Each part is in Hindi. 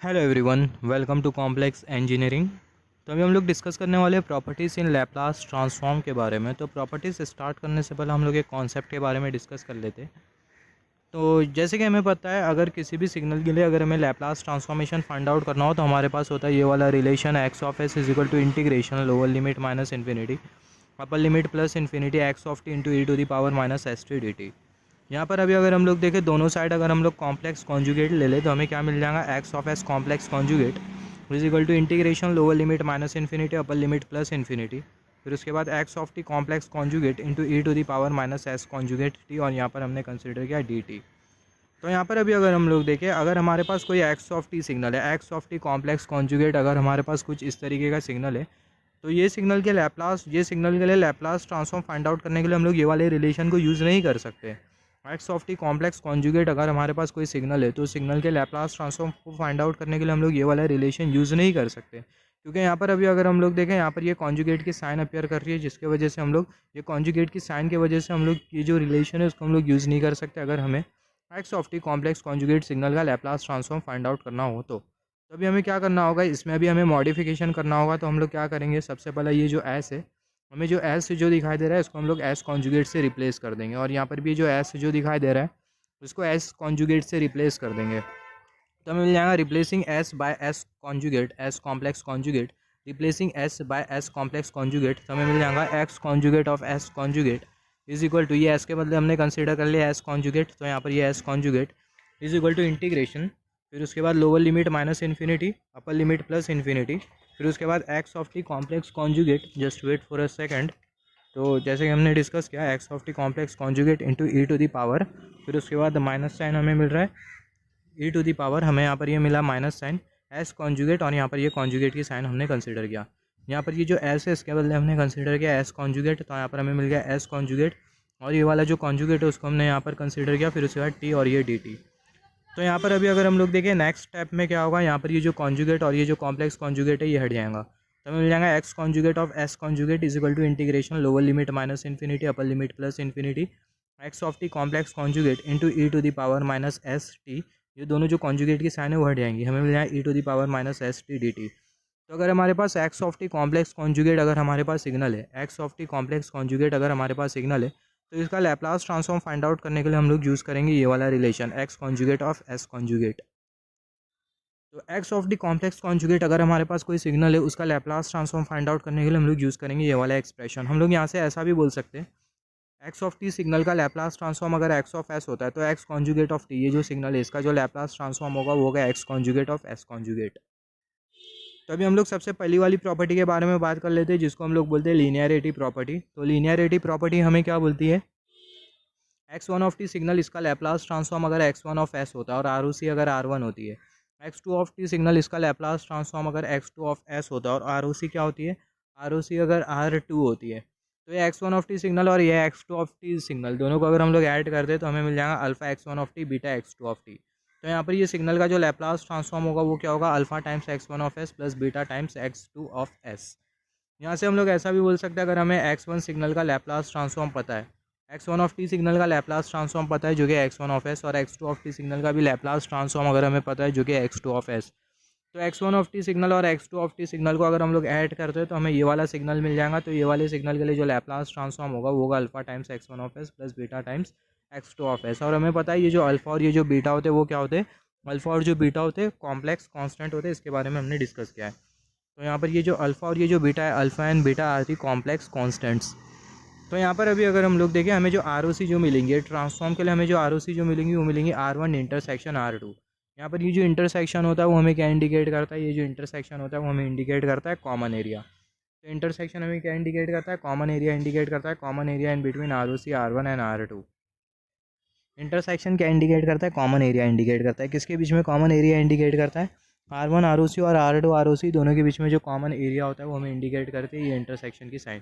Hello everyone, welcome to complex engineering. तो अभी हम लोग डिस्कस करने वाले हैं प्रॉपर्टीज़ इन लैप्लास ट्रांसफॉर्म के बारे में। तो प्रॉपर्टीज़ स्टार्ट करने से पहले हम लोग एक कॉन्सेप्ट के बारे में डिस्कस कर लेते हैं। तो जैसे कि हमें पता है, अगर किसी भी सिग्नल के लिए अगर हमें लैप्लास ट्रांसफॉर्मेशन फाइंड आउट करना हो तो हमारे पास होता है ये वाला relation x of s is equal to integration lower limit minus infinity upper limit plus infinity x of t into e to the power minus s t d t. यहाँ पर अभी अगर हम लोग देखें दोनों साइड अगर हम लोग कॉम्प्लेक्स कॉन्जुगेट ले लें तो हमें क्या मिल जाएगा, x of s complex conjugate is equal to integration lower limit minus infinity upper limit plus infinity, फिर उसके बाद x of t complex conjugate into e to the power minus s conjugate t, और यहाँ पर हमने कंसिडर किया डी टी। तो यहाँ पर अभी अगर हम लोग देखें, अगर हमारे पास कोई एक्स ऑफ टी सिग्नल है, x of t complex conjugate अगर हमारे पास कुछ इस तरीके का सिग्नल है, तो ये सिग्नल के लिए लैप्लास ट्रांसफॉर्म फाइंड आउट करने के लिए हम लोग ये वाले रिलेशन को यूज़ नहीं कर सकते। X of t complex conjugate अगर हमारे पास कोई सिग्नल है तो सिग्नल के लैप्लास ट्रांसफॉर्म को फाइंड आउट करने के लिए हम लोग ये वाला रिलेशन यूज़ नहीं कर सकते, क्योंकि यहाँ पर अभी अगर हम लोग देखें, यहाँ पर ये कॉन्जुगेट की साइन अपेयर कर रही है, जिसकी वजह से हम लोग ये कॉन्जुगेट की साइन की वजह से हम लोग ये जो रिलेशन है उसको हम लोग यूज़ नहीं कर सकते अगर हमें x of t complex conjugate signal का लैप्लास ट्रांसफॉर्म फाइंड आउट करना हो। तो अभी हमें क्या करना होगा, इसमें अभी हमें मॉडिफिकेशन करना होगा। तो हम लोग क्या करेंगे, सबसे पहले ये जो एस है, हमें जो एस जो दिखाई दे रहा है इसको हम लोग एस कॉन्जुगेट से रिप्लेस कर देंगे, और यहाँ पर भी जो एस जो दिखाई दे रहा है उसको एस कॉन्जुगेट से रिप्लेस कर देंगे। तो हमें मिल जाएगा replacing s by s conjugate s complex conjugate, replacing s by s complex conjugate. तो हमें मिल जाएगा x conjugate of s conjugate is equal to, ये एस के बदले हमने कंसीडर कर लिया एस कॉन्जुगेट, तो यहाँ पर ये s conjugate is equal to integration, फिर उसके बाद lower limit minus infinity upper limit plus infinity, फिर उसके बाद x of t complex conjugate, just wait for a second. तो जैसे कि हमने डिस्कस किया, x of t complex conjugate into e to the power, फिर उसके बाद माइनस साइन हमें मिल रहा है ई टू दी पावर, हमें यहाँ पर ये मिला माइनस साइन एस कॉन्जुगेट, और यहाँ पर ये कॉन्जुगेट की साइन हमने कंसिडर किया। यहाँ पर ये जो एस है इसके बदले हमने कंसिडर किया एस कॉन्जुगेट, तो यहाँ पर हमें मिल गया एस कॉन्जुगेट, और ये वाला जो कॉन्जुगेट है उसको हमने यहाँ पर कंसिडर किया, फिर उसके बाद टी और ये डी टी। तो यहाँ पर अभी अगर हम लोग देखें नेक्स्ट स्टेप में क्या होगा, यहाँ पर ये जो कॉन्जुगेट और ये जो कॉम्प्लेक्स कॉन्जुगेट है ये हट जाएगा। तो हमें मिल जाएगा x conjugate of s conjugate is equal to integration lower limit minus infinity upper limit plus infinity x of t complex conjugate into e to the power minus s t. ये दोनों जो कॉन्जुगेट की साइन है वो हट जाएंगी, हमें मिल जाएगा e to the power minus s t d t. तो अगर हमारे पास x of t complex conjugate अगर हमारे पास सिग्नल है, x of t complex conjugate अगर हमारे पास सिग्नल है, तो इसका लैप्लास ट्रांसफॉर्म फाइंड आउट करने के लिए हम लोग यूज़ करेंगे ये वाला relation x conjugate of s conjugate. तो x of d complex conjugate अगर हमारे पास कोई सिग्नल है उसका लैप्लास ट्रांसफॉर्म फाइंड आउट करने के लिए हम लोग यूज़ करेंगे ये वाला एक्सप्रेशन। हम लोग यहाँ से ऐसा भी बोल सकते हैं, एक्स ऑफ टी सिग्नल का लैप्लास ट्रांसफॉर्म अगर एक्स ऑफ एस होता है तो एक्स कॉन्जुगेट ऑफ टी, ये जो सिग्नल है इसका जो लैप्लास ट्रांसफॉर्म होगा वो होगा x conjugate of s conjugate. तो अभी हम लोग सबसे पहली वाली प्रॉपर्टी के बारे में बात कर लेते हैं, जिसको हम लोग बोलते हैं लीनियरिटी प्रॉपर्टी। तो लीनियरिटी प्रॉपर्टी हमें क्या बोलती है, x one of t signal इसका लैप्लास ट्रांसफॉर्म अगर एक्स वन ऑफ एस होता है और आर ओ सी अगर आर वन होती है, x two of t signal इसका लैप्लास ट्रांसफॉर्म अगर एक्स टू ऑफ एस होता है और आर ओ सी क्या होती है, आर ओ सी अगर आर टू होती है, तो ये x one of t signal और ये x two of t signal दोनों को अगर हम लोग ऐड कर दे तो हमें मिल जाएगा alpha x one of T beta x two of t. तो यहाँ पर ये सिग्नल का जो लैप्लास ट्रांसफॉर्म होगा वो क्या होगा, alpha times x one of S plus beta times x two of S. यहाँ से हम लोग ऐसा भी बोल सकते हैं, अगर हमें एक्स वन सिग्नल का लैप्लास ट्रांसफॉर्म पता है, x one of t signal का लैप्लास ट्रांसफॉर्म पता है जो कि एक्स वन ऑफ एस, और x two of t signal का भी लैप्लास ट्रांसफॉर्म अगर हमें पता है जो कि एक्स टू ऑफ एस, तो x one of t signal और x two of t signal को अगर हम लोग ऐड करते हैं तो हमें ये वाला सिग्नल मिल जाएगा। तो ये वाले सिग्नल के लिए जो लैप्लास ट्रांसफॉर्म होगा वो होगा alpha times x one of S plus beta times x two of s. और हमें पता है ये जो अल्फा और ये जो बीटा होते हैं वो क्या होते हैं, अल्फा और जो बीटा होते हैं कॉम्प्लेक्स कॉन्स्टेंट होते हैं, इसके बारे में हमने डिस्कस किया है। तो यहाँ पर ये जो अल्फा और ये जो बीटा है, alpha and beta are the complex constants. तो यहाँ पर अभी अगर हम लोग देखें, हमें जो आर ओ सी जो मिलेंगे ट्रांसफॉर्म के लिए, हमें जो आर ओ सी जो मिलेंगी वो मिलेंगी R one intersection R two. यहाँ पर ये जो इंटरसेक्शन होता है वो हमें क्या इंडिकेट करता है, ये जो इंटरसेक्शन होता है वो हमें इंडिकेट करता है कॉमन एरिया। तो इंटरसेक्शन हमें क्या इंडिकेट करता है, कॉमन एरिया इंडिकेट करता है, common area in between R O C R one and R two. Intersection क्या इंडिकेट करता है, कॉमन एरिया इंडिकेट करता है, किसके बीच में कॉमन एरिया इंडिकेट करता है, आर वन आर ओ सी और आर सी दोनों के बीच में जो कॉमन एरिया होता है वो हमें इंडिकेट करती है ये इंटरसेक्शन की sign,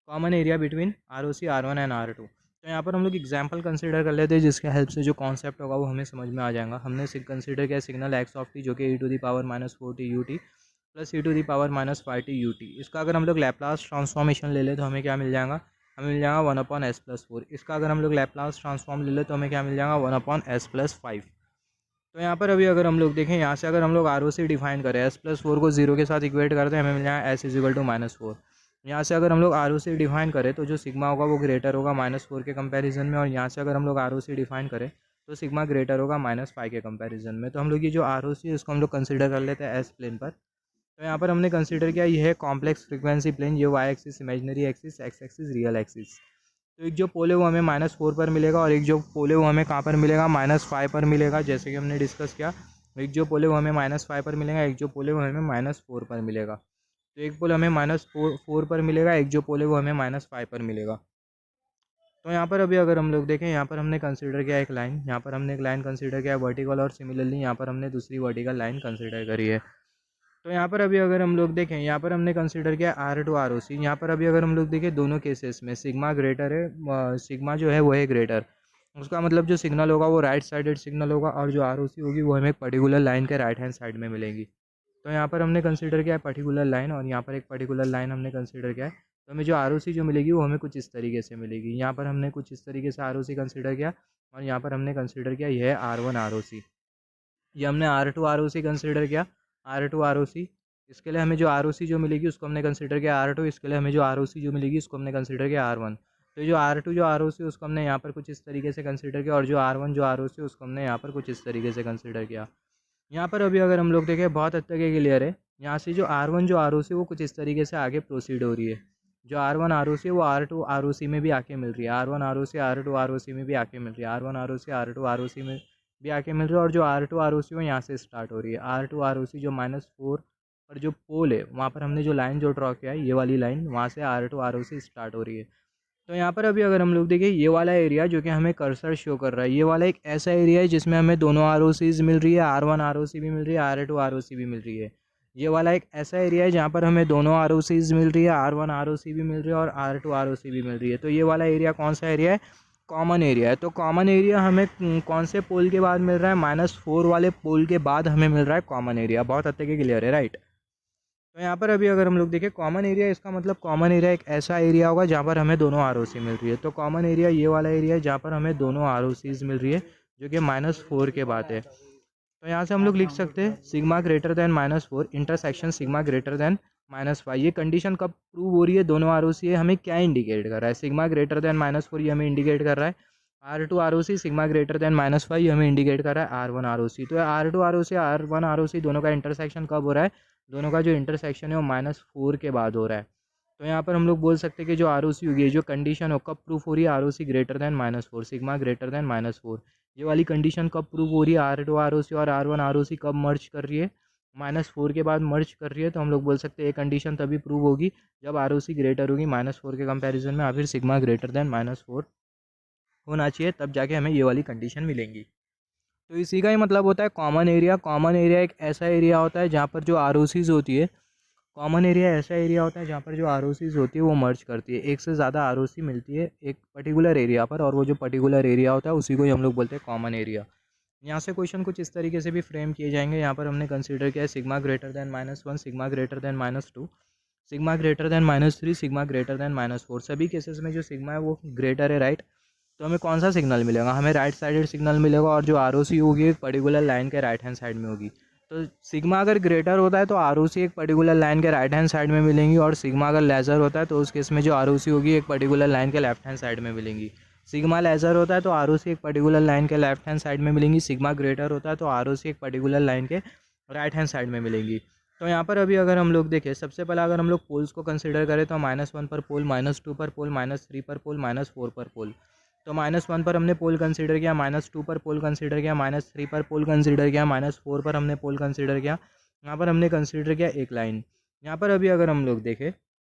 common area between R O C R one and R two. तो यहाँ पर हम लोग एग्जाम्पल कंसिडर कर लेते हैं जिसके हेल्प से जो कॉन्सेप्ट होगा वो हमें समझ में आ जाएगा। हमने कंसिडर किया सिग्नल एक्स ऑफ टी जो कि e to the power minus four t u t plus e to the power minus five t u t. इसका अगर हम लोग लैप्लास ट्रांसफॉर्मेशन ले ले तो हमें क्या मिल जाएगा, हमें मिल जाएगा one upon S plus four. इसका अगर हम लोग लैप्लास ट्रांसफॉर्म ले ले तो हमें क्या मिल जाएगा, one upon S plus five. तो यहाँ पर अभी अगर हम लोग देखें, यहाँ से अगर हम लोग ROC डिफाइन करें, S+4 को 0 के साथ इक्वेट करते हैं, हमें मिल जाएगा S=-4। यहाँ से अगर हम लोग ROC डिफाइन करें तो जो सिग्मा होगा वो ग्रेटर होगा -4 के कंपैरिजन में, और यहाँ से अगर हम लोग ROC डिफाइन करें तो सिग्मा ग्रेटर होगा -5 के कंपैरिजन में। तो हम लोग ये जो ROC है इसको हम लोग कंसिडर कर लेते हैं एस प्लेन पर। तो यहाँ पर हमने कंसिडर किया ये है कॉम्प्लेक्स फ्रीक्वेंसी प्लेन, ये y axis imaginary axis, x axis real axis. तो एक जो पोल है वो हमें -4 पर मिलेगा, और एक जो पोल है वो हमें कहाँ पर मिलेगा, -5 पर मिलेगा, जैसे कि हमने डिस्कस किया। एक जो पोल है वो हमें -5 पर मिलेगा, एक जो पोल है वो हमें -4 पर मिलेगा। तो एक पोल हमें -4 पर मिलेगा, एक जो पोल है वो हमें -5 पर मिलेगा। तो यहाँ पर अभी अगर हम लोग देखें, यहाँ पर हमने कंसिडर किया एक लाइन, यहाँ पर हमने एक लाइन कंसिडर किया वर्टिकल, और सिमिलरली यहाँ पर हमने दूसरी वर्टिकल लाइन कंसिडर करी है। तो यहाँ पर अभी अगर हम लोग देखें, यहाँ पर हमने कंसिडर किया R/ROC। यहाँ पर अभी अगर हम लोग देखें दोनों केसेस में सिग्मा ग्रेटर है, सिग्मा जो है वो है ग्रेटर, उसका मतलब जो सिग्नल होगा वो राइट साइडेड सिग्नल होगा, और जो ROC होगी वो हमें एक पर्टिकुलर लाइन के राइट हैंड साइड में मिलेगी। तो यहाँ पर हमने कंसिडर किया है पर्टिकुलर लाइन, और यहाँ पर एक पर्टिकुलर लाइन हमने कंसिडर किया है। तो हमें जो ROC जो मिलेगी वो हमें कुछ इस तरीके से मिलेगी। यहाँ पर हमने कुछ इस तरीके से ROC कंसिडर किया, और यहाँ पर हमने कंसिडर किया यह है R1/ROC। ये हमने R2/ROC कंसिडर किया, R2/ROC। इसके लिए हमें जो ROC जो मिलेगी उसको हमने कंसिडर किया R2, इसके लिए हमें जो ROC जो मिलेगी उसको हमने कंसिडर किया R1। तो जो R2 जो ROC उसको हमने यहाँ पर कुछ इस तरीके से कंसिडर किया, और जो R1 जो ROC उसको हमने यहाँ पर कुछ इस तरीके से कंसिडर किया। यहाँ पर अभी अगर हम लोग देखें बहुत हद तक ये क्लियर है। यहाँ से जो R1 जो ROC वो कुछ इस तरीके से आगे प्रोसीड हो रही है, जो R1 ROC है वो R2 ROC में भी आके मिल रही है, R1 ROC R2 ROC में भी आके मिल रही है, R1 ROC R2 ROC में भी आके मिल रही है, और जो R2 ROC वो यहाँ से स्टार्ट हो रही है। R2 ROC जो -4 और जो पोल है वहाँ पर हमने जो लाइन जो ड्रॉ किया है ये वाली लाइन, वहाँ से R2 ROC स्टार्ट हो रही है। तो यहाँ पर अभी अगर हम लोग देखें ये वाला एरिया जो कि हमें कर्सर शो कर रहा है, ये वाला एक ऐसा एरिया है जिसमें हमें दोनों ROCs मिल रही है, R1 ROC भी मिल रही है, R2 ROC भी मिल रही है। ये वाला एक ऐसा एरिया है जहाँ पर हमें दोनों ROCs मिल रही है, R1 ROC भी मिल रही है और R2 ROC भी मिल रही है। तो ये वाला एरिया कौन सा एरिया है, कॉमन एरिया है। तो कॉमन एरिया हमें कौन से पोल के बाद मिल रहा है, -4 वाले पोल के बाद हमें मिल रहा है कॉमन एरिया। बहुत हद तक क्लियर है, राइट। तो यहाँ पर अभी अगर हम लोग देखें कॉमन एरिया, इसका मतलब कॉमन एरिया एक ऐसा एरिया होगा जहाँ पर हमें दोनों ROC मिल रही है। तो कॉमन एरिया ये वाला एरिया है जहाँ पर हमें दोनों ROCs मिल रही है, जो कि -4 के बाद है। तो यहाँ से हम लोग लिख सकते हैं sigma greater then -4 intersection sigma greater than -5। ये कंडीशन कब प्रूव हो रही है, दोनों ROC है, हमें क्या इंडिकेट कर रहा है, सिग्मा ग्रेटर दैन -4 ये हमें इंडिकेट कर रहा है, R2 ROC sigma greater than -5 ये हमें इंडिकेट कर रहा है R1 ROC। तो R2 ROC R1 ROC दोनों का इंटरसेक्शन कब हो रहा है, दोनों का जो इंटरसेक्शन है वो -4 के बाद हो रहा है। तो यहाँ पर हम लोग बोल सकते हैं कि जो ROC होगी, जो कंडीशन हो कब प्रूफ हो रही है, ROC greater than -4 sigma greater then -4। ये वाली कंडीशन कब प्रूव हो रही है, R2 ROC और R1 ROC कब मर्ज कर रही है, -4 के बाद मर्ज कर रही है। तो हम लोग बोल सकते हैं ये कंडीशन तभी प्रूव होगी जब ROC ग्रेटर होगी -4 के कंपैरिजन में, या फिर सिग्मा ग्रेटर दैन -4 होना चाहिए, तब जाके हमें ये वाली कंडीशन मिलेंगी। तो इसी का ही मतलब होता है कॉमन एरिया। कॉमन एरिया एक ऐसा एरिया होता है जहाँ पर जो ROCs होती है, कॉमन एरिया ऐसा एरिया होता है जहाँ पर जो ROCs होती है वो मर्ज करती है, एक से ज़्यादा ROC मिलती है एक पर्टिकुलर एरिया पर, और वो जो पर्टिकुलर एरिया होता है उसी को ही हम लोग बोलते हैं कॉमन एरिया। यहाँ से क्वेश्चन कुछ इस तरीके से भी फ्रेम किए जाएंगे। यहाँ पर हमने कंसिडर किया है sigma greater then -1 sigma greater then -2 sigma greater then -3 sigma greater then -4। सभी केसेस में जो सिग्मा है वो ग्रेटर है, राइट। तो हमें कौन सा सिग्नल मिलेगा, हमें राइट साइडेड सिग्नल मिलेगा, और जो ROC होगी एक पर्टिकुलर लाइन के राइट हैंड साइड में होगी। तो सिग्मा अगर ग्रेटर होता है तो ROC एक पर्टिकुलर लाइन के राइट हैंड साइड में मिलेंगी, और सिग्मा अगर लेज़र होता है तो उस केस में जो ROC होगी एक पर्टिकुलर लाइन के लेफ्ट हैंड साइड में मिलेंगी। सिग्मा लेज़र होता है तो ROC एक पर्टिकुलर लाइन के लेफ्ट हैंड साइड में मिलेंगी, सिग्मा ग्रेटर होता है तो ROC एक पर्टिकुलर लाइन के राइट हैंड साइड में मिलेंगी। तो यहाँ पर अभी अगर हम लोग देखें, सबसे पहले अगर हम लोग पोल्स को कंसिडर करें तो -1 पर पोल, -2 पर पोल, -3 पर पोल, -4 पर पोल। तो -1 पर हमने पोल कंसिडर किया, -2 पर पोल कंसिडर किया, -3 पर पोल कंसिडर किया, -4 पर हमने पोल कंसिडर किया। यहाँ पर हमने कंसिडर किया एक लाइन। यहाँ पर अभी अगर हम लोग देखें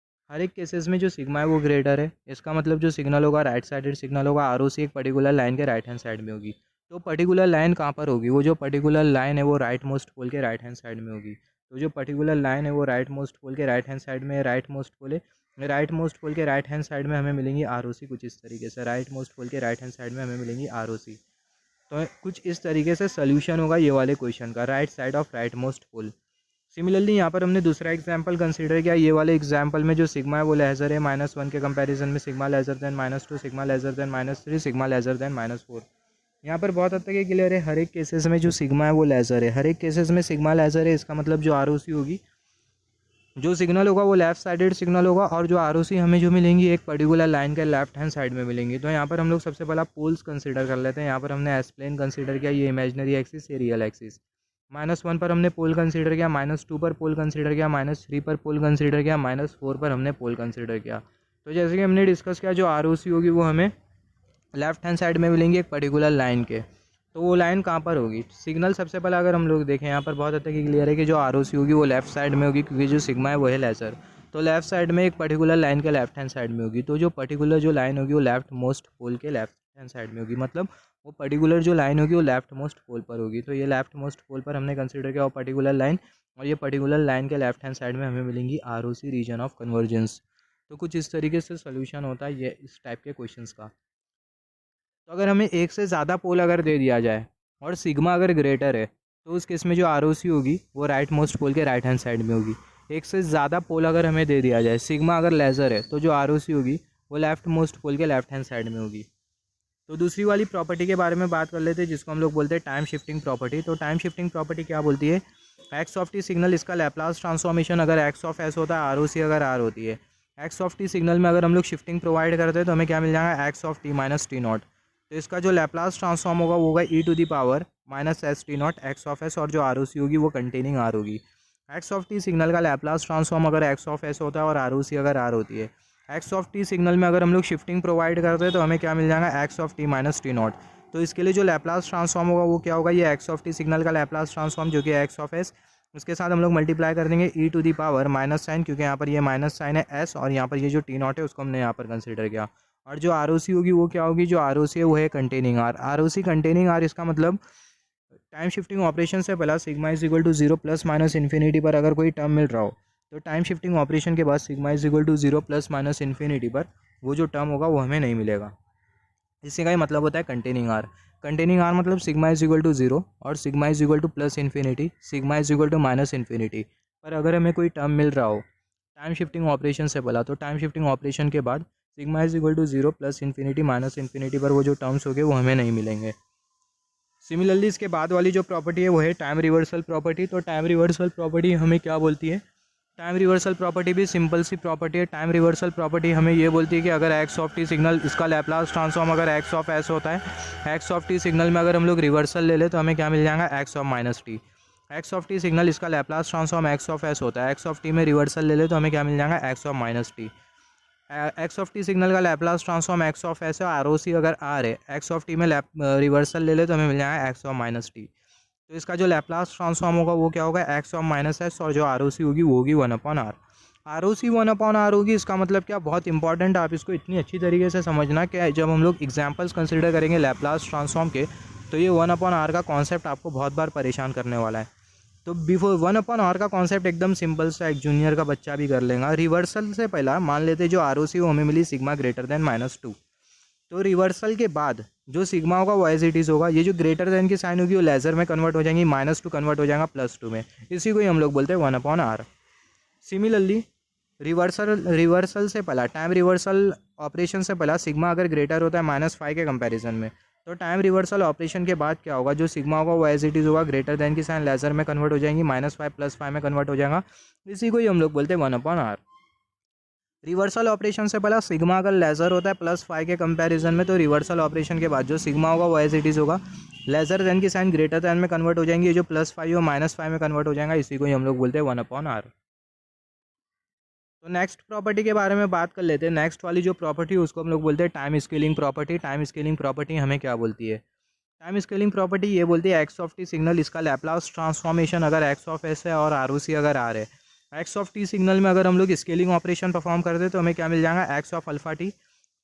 हर एक केसेस में जो सिग्मा है वो ग्रेटर है, इसका मतलब जो सिग्नल होगा राइट साइडेड सिग्नल होगा, ROC एक पर्टिकुलर लाइन के राइट हैंड साइड में होगी। तो पर्टिकुलर लाइन कहाँ पर होगी, वो जो पर्टिकुलर लाइन है वो राइट मोस्ट पोल के राइट हैंड साइड में होगी। तो जो पर्टिकुलर लाइन है वो राइट मोस्ट पोल के राइट हैंड साइड में, राइट मोस्ट पोल है, राइट मोस्ट पोल के राइट हैंड साइड में हमें मिलेंगी ROC कुछ इस तरीके से, राइट मोस्ट पोल के राइट हैंड साइड में हमें मिलेंगी ROC। तो कुछ इस तरीके से सोल्यूशन होगा ये वाले क्वेश्चन का, right side of right most pole. Similarly यहाँ पर हमने दूसरा एग्जाम्पल कंसिडर किया, ये वाले एग्जाम्पल में जो सिग्मा है वो लेज़र है, -1 के कंपैरिजन में sigma lesser than -2 sigma lesser than -3 sigma lesser than -4। यहाँ पर बहुत हद तक ये क्लियर है, हर एक केसेस में जो सिग्मा है वो लेज़र है, हर एक केसेस में सिग्मा लेज़र है। इसका मतलब जो आरओसी होगी, जो सिग्नल होगा वो लेफ्ट साइडेड सिग्नल होगा, और जो आरओसी हमें जो मिलेंगी एक पर्टिकुलर लाइन के लेफ्ट हैंड साइड में मिलेंगी। तो यहाँ पर हम लोग सबसे पहला पोल्स कंसीडर कर लेते हैं। यहाँ पर हमने एस प्लेन कंसीडर किया, ये इमेजनरी एक्सिस, ये रियल एक्सिस। -1 पर हमने पोल कंसीडर किया, -2 पर पोल कंसीडर किया, -3 पर पोल कंसीडर किया, -4 पर हमने पोल कंसीडर किया। तो जैसे कि हमने डिस्कस किया, जो आरओसी होगी वो हमें लेफ्ट हैंड साइड में मिलेंगी एक पर्टिकुलर लाइन के। तो वो लाइन कहाँ पर होगी? सिग्नल सबसे पहले अगर हम लोग देखें, यहाँ पर बहुत हद तक क्लियर है कि जो आरओसी होगी वो लेफ्ट साइड में होगी, क्योंकि जो सिग्मा है वो है लेज़र। तो लेफ्ट साइड में एक पर्टिकुलर लाइन के लेफ्ट हैंड साइड में होगी। तो जो पर्टिकुलर जो लाइन होगी वो लेफ्ट मोस्ट पोल के लेफ्ट हैंड साइड में होगी, मतलब वो पर्टिकुलर जो लाइन होगी वो लेफ्ट मोस्ट पोल पर होगी। तो ये लेफ्ट मोस्ट पोल पर हमने कंसिडर किया वो पर्टिकुलर लाइन, और ये पर्टिकुलर लाइन के लेफ्ट हैंड साइड में हमें मिलेंगी आरओसी रीजन ऑफ कन्वर्जेंस। तो कुछ इस तरीके से सोल्यूशन होता है ये इस टाइप के क्वेश्चंस का। तो अगर हमें एक से ज़्यादा पोल अगर दे दिया जाए और सिग्मा अगर ग्रेटर है, तो उस केस में जो आरओसी होगी वो राइट मोस्ट पोल के राइट हैंड साइड में होगी। एक से ज़्यादा पोल अगर हमें दे दिया जाए, सिग्मा अगर लेज़र है, तो जो आरओसी होगी वो लेफ्ट मोस्ट पोल के लेफ्ट हैंड साइड में होगी। तो दूसरी वाली प्रॉपर्टी के बारे में बात कर लेते हैं, जिसको हम लोग बोलते हैं टाइम शिफ्टिंग प्रॉपर्टी। तो टाइम शिफ्टिंग प्रॉपर्टी क्या बोलती है? एक्स ऑफ टी सिग्नल, इसका लैप्लास ट्रांसफॉर्मेशन अगर एक्स ऑफ एस होता है, आरओसी अगर आर होती है। एक्स ऑफ टी सिग्नल में अगर हम लोग शिफ्टिंग प्रोवाइड करते हैं तो हमें क्या मिल जाएगा? X of t minus t naught. तो इसका जो लैप्लास ट्रांसफॉर्म होगा वो होगा e to the power minus s t naught x of s, और जो आर ओ सी होगी वो कंटेनिंग आर होगी। एक्स ऑफ टी सिग्नल का लैप्लास ट्रांसफॉर्म अगर एक्स ऑफ एस होता है और आर ओ सी अगर आर होती है। एक्स ऑफ टी सिग्नल में अगर हम लोग शिफ्टिंग प्रोवाइड करते हैं तो हमें क्या मिल जाएगा? X of t minus t naught. तो इसके लिए जो लैप्लास ट्रांसफॉर्म होगा वो क्या होगा? ये एक्स ऑफ टी सिग्नल का लैप्लास ट्रांसफॉर्म जो कि एक्स ऑफ एस, उसके साथ हम लोग मल्टीप्लाई कर देंगे e to the power minus sine, क्योंकि यहाँ पर ये माइनस साइन है एस, और यहाँ पर ये जो टी नॉट है उसको हमने यहाँ पर कंसिडर किया। और जो आर ओ सी होगी वो क्या होगी? जो आर ओ सी है वो है containing R. R O C containing R, इसका मतलब टाइम शिफ्टिंग ऑपरेशन से पहला sigma is equal to 0 plus minus infinity पर अगर कोई टर्म मिल रहा हो, तो टाइम शिफ्टिंग ऑपरेशन के बाद sigma is equal to 0 plus minus infinity पर वो जो टर्म होगा वो हमें नहीं मिलेगा। इसी का ही मतलब होता है कंटेनिंग आर। कंटेनिंग आर मतलब सिग्मा इज इक्वल टू 0 और sigma is equal to plus infinity, sigma is equal to minus infinity पर अगर हमें कोई टर्म मिल रहा हो टाइम शिफ्टिंग ऑपरेशन से पहला, तो टाइम शिफ्टिंग ऑपरेशन के बाद sigma is equal to 0 plus infinity minus infinity पर वो जो टर्म्स होंगे वो हमें नहीं मिलेंगे। सिमिलरली इसके बाद वाली जो प्रॉपर्टी है वो है टाइम रिवर्सल प्रॉपर्टी। तो टाइम रिवर्सल प्रॉपर्टी हमें क्या बोलती है? टाइम रिवर्सल प्रॉपर्टी भी सिंपल सी प्रॉपर्टी है। टाइम रिवर्सल प्रॉपर्टी हमें ये बोलती है कि अगर एक्स ऑफ टी सिग्नल, इसका लैप्लास ट्रांसफॉर्म अगर एक्स ऑफ एस होता है, एक्स ऑफ टी सिग्नल में अगर हम लोग रिवर्सल ले ले तो हमें क्या मिल जाएगा? X of minus t. X of t signal, इसका Laplace transform x of s होता है, एक्स ऑफ टी में रिवर्सल ले ले तो हमें क्या मिल जाएगा? X of minus t. X of t signal का Laplace transform x of s है, आर ओ सी अगर आर है, एक्स ऑफ टी में रिवर्सल ले ले तो हमें मिल जाएगा एक्स ऑफ माइनस टी। तो इसका जो लैप्लास ट्रांसफॉर्म होगा वो क्या होगा? एक्स ऑफ माइनस एस, और जो आर ओ सी होगी वो होगी 1/r। Are O C 1/r होगी। इसका मतलब क्या? बहुत इंपॉर्टेंट, आप इसको इतनी अच्छी तरीके से समझना कि जब हम लोग एग्जाम्पल्स कंसिडर करेंगे लैप्लास ट्रांसफॉर्म के, तो ये 1/r का कॉन्सेप्ट आपको बहुत बार परेशान करने वाला है। तो बिफोर 1/r का कॉन्सेप्ट एकदम सिंपल सा, एक जूनियर का बच्चा भी कर लेगा। रिवर्सल से पहला मान लेते जो आर ओ सी वो हमें मिली सिग्मा ग्रेटर देन -2। तो रिवर्सल के बाद जो सिग्मा होगा वो एज इट इज़ होगा। ये जो ग्रेटर देन की साइन होगी वो लेज़र में कन्वर्ट हो जाएंगी, -2 कन्वर्ट हो जाएगा +2 में। इसी को ही हम लोग बोलते हैं 1/r। सिमिलरली रिवर्सल से पहला, टाइम रिवर्सल ऑपरेशन से पहला सिग्मा अगर ग्रेटर होता है -5 के कंपैरिजन में, तो टाइम रिवर्सल ऑपरेशन के बाद क्या होगा? जो सिग्मा होगा वो एज इट इज़ होगा, ग्रेटर देन की साइन लेज़र में कन्वर्ट हो जाएंगी, -5 +5 में कन्वर्ट हो जाएगा। इसी को ही हम लोग बोलते हैं 1/r। रिवर्सल ऑपरेशन से पहला सिग्मा अगर लेज़र होता है +5 के कंपैरिजन में, तो रिवर्सल ऑपरेशन के बाद जो सिग्मा होगा वो एज इट इज़ होगा, लेज़र देन की साइन ग्रेटर देन में कन्वर्ट हो जाएंगी, ये जो +5 और -5 में कन्वर्ट हो जाएगा। इसी को ही हम लोग बोलते हैं 1/r। तो नेक्स्ट प्रॉपर्टी के बारे में बात कर लेते हैं। नेक्स्ट वाली जो प्रॉपर्टी है उसको हम लोग बोलते हैं time scaling property. Time scaling property हमें क्या बोलती है? टाइम स्केलिंग प्रॉपर्टी ये बोलती है एक्स ऑफ टी सिग्नल, इसका लैप्लास ट्रांसफॉर्मेशन अगर एक्स ऑफ एस है और आर ओ सी अगर आर है, एक्स ऑफ टी सिग्नल में अगर हम लोग स्केलिंग ऑपरेशन परफॉर्म करते हैं तो हमें क्या मिल जाएगा? X of alpha T.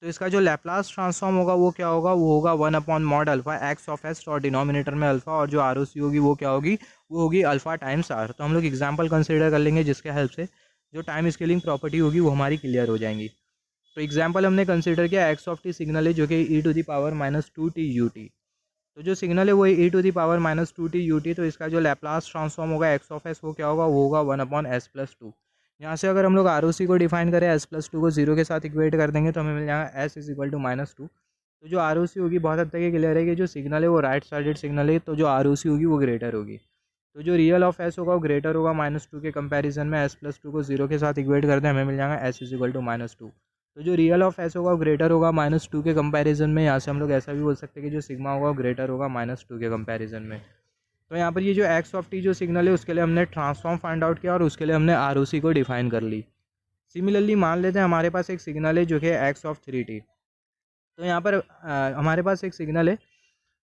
तो इसका जो लैप्लास ट्रांसफॉर्म होगा वो क्या होगा? वो होगा 1/mod alpha x of s, और डिनोमिनेटर में अल्फा, और जो आर ओ सी होगी वो क्या होगी? वो होगी अल्फा टाइम्स आर। तो हम लोग एग्जाम्पल कंसिडर कर लेंगे जिसके हेल्प से जो टाइम स्केलिंग प्रॉपर्टी होगी वो हमारी क्लियर हो जाएंगी। तो एग्जाम्पल हमने कंसिडर किया एक्स ऑफ टी सिग्नल है जो कि e to the power -2t ut। तो जो सिग्नल है वो e to the power -2t ut। तो इसका जो लैप्लास ट्रांसफॉर्म होगा एक्स ऑफ एस वो क्या होगा? वो होगा 1/s+2। यहाँ से अगर हम लोग आर ओ सी को डिफाइन करें s+2 को 0 के साथ इक्वेट कर देंगे तो हमें मिल जाएगा s इज इक्वल टू -2। तो जो आर होगी बहुत हद तक ये क्लियर है कि जो सिग्नल है वो राइट साइडेड सिग्नल है, तो जो आर होगी वो ग्रेटर होगी। तो जो रियल ऑफ एस होगा वो ग्रेटर होगा -2 के कंपैरिजन में। s+2 को 0 के साथ इक्वेट करते हैं, हमें मिल जाएगा s = -2। तो जो रियल ऑफ एस होगा वो ग्रेटर होगा -2 के कंपैरिजन में। यहाँ से हम लोग ऐसा भी बोल सकते हैं कि जो सिग्मा होगा वो ग्रेटर होगा -2 के कंपैरिजन में। तो यहाँ पर ये जो x जो सिग्नल है उसके लिए हमने ट्रांसफॉर्म फाइंड आउट किया और उसके लिए हमने आर को डिफाइन कर ली। सिमिलरली मान लेते हैं हमारे पास एक सिग्नल है जो कि x3t। तो यहाँ पर हमारे पास एक सिग्नल है।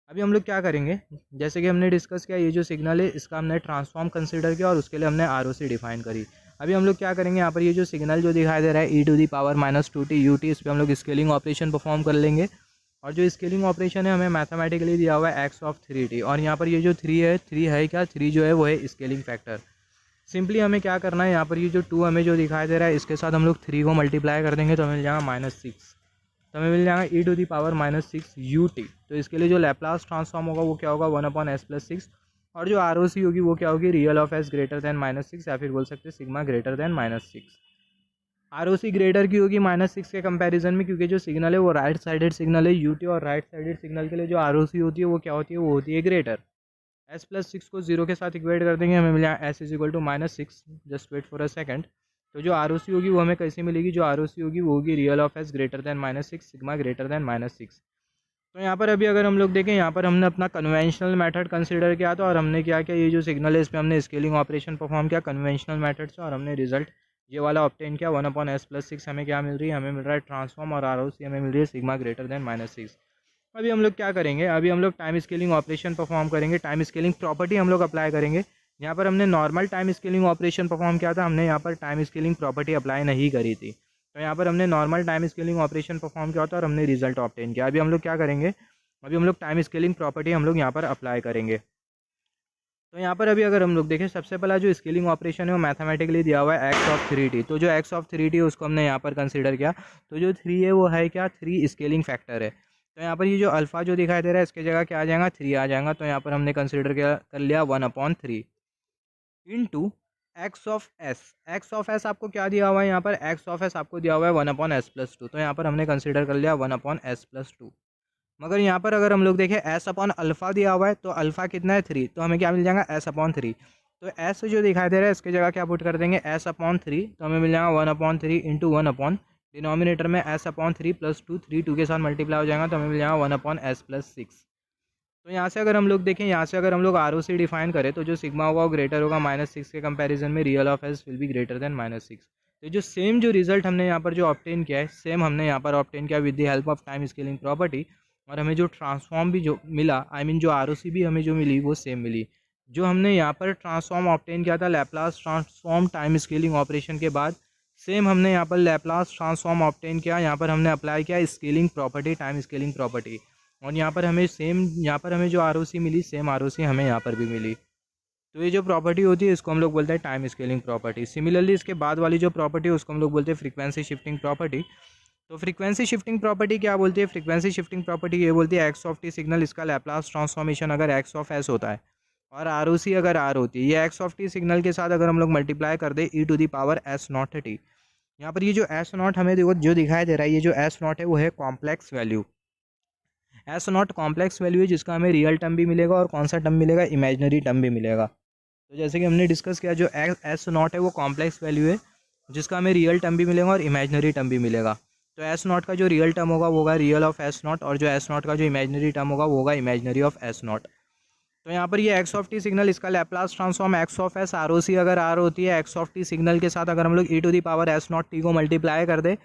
अभी हम लोग क्या करेंगे, जैसे कि हमने डिस्कस किया ये जो सिग्नल है इसका हमने ट्रांसफॉर्म कंसीडर किया और उसके लिए हमने आर डिफाइन करी। अभी हम लोग क्या करेंगे, यहाँ पर ये जो सिग्नल जो दिखाई दे रहा है e⁻⁻2t ut, इस पर हम लोग स्केलिंग ऑपरेशन परफॉर्म कर लेंगे। और जो स्केलिंग ऑपरेशन है हमें मैथमेटिकली दिया हुआ है x3t, और यहाँ पर ये जो 3 है क्या, 3 जो है वो है स्केलिंग फैक्टर। सिंपली हमें क्या करना है, यहाँ पर ये जो 2 हमें जो दिखाई दे रहा है इसके साथ हम लोग 3 को मल्टीप्लाई कर देंगे तो हमें मिल जाएगा -6। तो हमें मिल जाएगा e⁻⁻6 ut। तो इसके लिए जो लैप्लास ट्रांसफॉर्म होगा वो क्या होगा, 1/s+6। और जो आर होगी वो क्या होगी, real of s greater than -6, या फिर बोल सकते हैं sigma greater than -6। R greater की होगी -6 के कंपैरिजन में, क्योंकि जो सिग्नल है वो राइट साइडेड सिग्नल है ut, और राइट साइडेड सिग्नल के लिए जो आर होती है वो क्या होती है, वो होती है ग्रेटर। s+6 को 0 के साथ इक्वेट कर देंगे, हमें मिल जाएगा s = -6। Just wait for a second. तो जो आर होगी वो हमें कैसे मिलेगी, जो आर होगी वो होगी real of s greater than -6, sigma greater than -6। तो यहाँ पर अभी अगर हम लोग देखें, यहाँ पर हमने अपना कन्वेंशनल मेथड कंसीडर किया था और हमने क्या किया, ये जो सिग्नल है इस पर हमने स्केलिंग ऑपरेशन परफॉर्म किया कन्वेंशनल मेथड से, और हमने रिजल्ट ये वाला ऑब्टेन किया। 1/s+6 हमें क्या मिल रही है, हमें मिल रहा है ट्रांसफॉर्म, और आर हमें मिल रही है सिग्मा ग्रेटर दैन -6। अभी हम लोग क्या करेंगे, अभी हम लोग टाइम स्केलिंग ऑपरेशन परफॉर्म करेंगे, टाइम स्केलिंग प्रॉपर्टी हम लोग अप्लाई करेंगे। यहाँ पर हमने normal time scaling operation perform किया था, हमने यहाँ पर टाइम स्केलिंग प्रॉपर्टी अप्लाई नहीं करी थी। तो यहाँ पर हमने normal time scaling operation perform किया था और हमने रिजल्ट ऑब्टेन किया। अभी हम लोग क्या करेंगे, अभी हम लोग टाइम स्केलिंग प्रॉपर्टी हम लोग यहाँ पर अप्लाई करेंगे। तो यहाँ पर अभी अगर हम लोग देखें, सबसे पहला जो स्केलिंग ऑपरेशन है वो मैथमेटिकली दिया हुआ है x3t। तो जो x3t है उसको हमने यहाँ पर कंसीडर किया। तो जो 3 है वो है क्या, 3 स्केलिंग फैक्टर है। तो यहाँ पर ये जो अल्फ़ा जो दिखाई दे रहा है इसके जगह क्या आ जाएगा, 3 आ जाएगा। तो यहाँ पर हमने कंसीडर कर लिया 1/3 इंटू एक्स ऑफ एस आपको क्या दिया हुआ है, यहाँ पर एक्स ऑफ एस आपको दिया हुआ है 1/s+2। तो यहाँ पर हमने कंसीडर कर लिया 1/s+2। मगर यहाँ पर अगर हम लोग देखें s/अल्फ़ा दिया हुआ है, तो अल्फ़ा कितना है, 3। तो हमें क्या मिल जाएगा, s/3। तो s जो दिखाई दे रहा है इसके जगह क्या पुट कर देंगे, s/3। तो हमें मिल जाएगा 1/3 इंटू 1/, डिनोमिनेटर में s/3 + 2, 3 2 के साथ मल्टीप्लाई हो जाएगा तो हमें मिल जाएगा 1/s+6। तो यहाँ से अगर हम लोग देखें, यहाँ से अगर हम लोग आर डिफाइन करें तो जो सिग्मा होगा वो ग्रेटर होगा -6 के कंपैरिजन में, real of S will be greater than -6। तो जो सेम जो रिजल्ट हमने यहाँ पर जो ऑब्टेन किया है, सेम हमने यहाँ पर ऑब्टेन किया with the help of time scaling property. और हमें जो ट्रांसफॉर्म भी जो मिला, जो आर भी हमें जो मिली वो सेम मिली। जो हमने यहाँ पर ट्रांसफॉर्म ऑब्टेन किया था Laplace transform time scaling operation के बाद, सेम हमने यहाँ पर लैप्लास ट्रांसफॉर्म ऑब्टेन किया। यहाँ पर हमने अप्लाई किया scaling property, time scaling property, और यहाँ पर हमें सेम, यहाँ पर हमें जो आर मिली सेम आर हमें यहाँ पर भी मिली। तो ये जो प्रॉपर्टी होती है इसको हम लोग बोलते हैं टाइम स्केलिंग प्रॉपर्टी। सिमिलरली इसके बाद वाली जो प्रॉपर्टी है उसको हम लोग बोलते हैं फ्रीक्वेंसी शिफ्टिंग प्रॉपर्टी। तो फ्रीक्वेंसी शिफ्टिंग प्रॉपर्टी क्या बोलती है, फ्रीक्वेंसी शिफ्टिंग प्रॉपर्टी ये बोलती है एक्स ऑफ टी सिग्नल, इसका लैप्लास ट्रांसफॉर्मेशन अगर एक्स ऑफ एस होता है और आर अगर आर होती है, ये एक्स ऑफ टी सिग्नल के साथ अगर हम लोग मल्टीप्लाई कर दे e⁻s0t। यहाँ पर ये जो s0 हमें जो दिखाई दे रहा है, ये जो s0 है वो है complex value. s0 complex value है जिसका हमें रियल टर्म भी मिलेगा और कौन सा टर्म मिलेगा, इमेजिनरी टर्म भी मिलेगा। तो जैसे कि हमने डिस्कस किया, जो s0 है वो कॉम्प्लेक्स वैल्यू है जिसका हमें रियल टर्म भी मिलेगा और इमेजिनरी टर्म भी मिलेगा। तो s0 का जो रियल टर्म होगा वो होगा रियल ऑफ s0, और जो s0 का जो इमेजिनरी टर्म होगा वो होगा इमेजिनरी ऑफ s0। तो यहाँ पर ये एक्स ऑफ टी सिग्नल, इसका Laplace transform x of S R अगर आर होती है, एक्स ऑफ टी सिग्नल के साथ अगर हम लोग e⁻s0t को मल्टीप्लाई कर दे